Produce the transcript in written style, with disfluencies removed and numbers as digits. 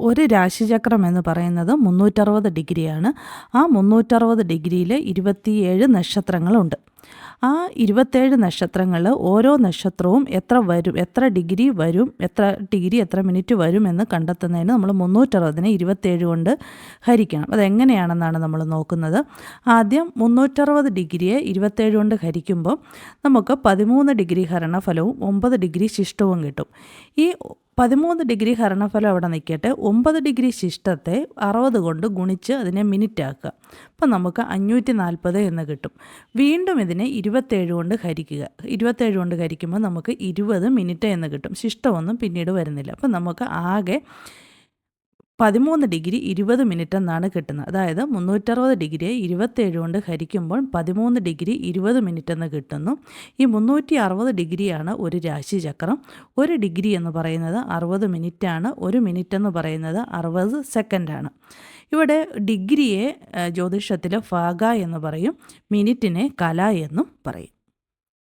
ഒരു രാശിചക്രം എന്ന് പറയുന്നത് 360 ഡിഗ്രിയാണ്. ആ 360 ഡിഗ്രിയിൽ 27 നക്ഷത്രങ്ങളുണ്ട്. ആ 27 നക്ഷത്രങ്ങളിൽ ഓരോ നക്ഷത്രവും എത്ര ഡിഗ്രി വരും, എത്ര മിനിറ്റ് വരും എന്ന് കണ്ടെത്തുന്നതിന് നമ്മൾ 360നെ 27 കൊണ്ട് ഹരിക്കണം. അതെങ്ങനെയാണെന്നാണ് നമ്മൾ നോക്കുന്നത്. ആദ്യം 360 ഡിഗ്രിയെ 27 കൊണ്ട് ഹരിക്കുമ്പോൾ നമുക്ക് 13 ഡിഗ്രി ഹരണഫലവും 9 ഡിഗ്രി ശിഷ്ടവും കിട്ടും. ഈ 13 ഡിഗ്രി ഹരണഫലം അവിടെ നിൽക്കട്ടെ. 9 ഡിഗ്രി ശിഷ്ടത്തെ 60 കൊണ്ട് ഗുണിച്ച് അതിനെ മിനിറ്റ് ആക്കുക. അപ്പം നമുക്ക് 540 എന്ന് കിട്ടും. വീണ്ടും ഇതിനെ 27 കൊണ്ട് ഹരിക്കുക. 27 കൊണ്ട് ഹരിക്കുമ്പോൾ നമുക്ക് 20 മിനിറ്റ് എന്ന് കിട്ടും. ശിഷ്ടമൊന്നും പിന്നീട് വരുന്നില്ല. അപ്പം നമുക്ക് ആകെ 13 ഡിഗ്രി 20 മിനിറ്റ് എന്നാണ് കിട്ടുന്നത്. അതായത് 360 ഡിഗ്രിയെ 27 കൊണ്ട് ഹരിക്കുമ്പോൾ 13 ഡിഗ്രി 20 മിനിറ്റ് എന്ന് കിട്ടുന്നു. ഈ 360 ഡിഗ്രിയാണ് ഒരു രാശിചക്രം. ഒരു ഡിഗ്രി എന്ന് പറയുന്നത് 60 മിനിറ്റാണ്. ഒരു മിനിറ്റ് എന്ന് പറയുന്നത് 60 സെക്കൻഡാണ്. ഇവിടെ ഡിഗ്രിയെ ജ്യോതിഷത്തിൽ ഫാഗ എന്ന് പറയും, മിനിറ്റിനെ കല എന്നും പറയും.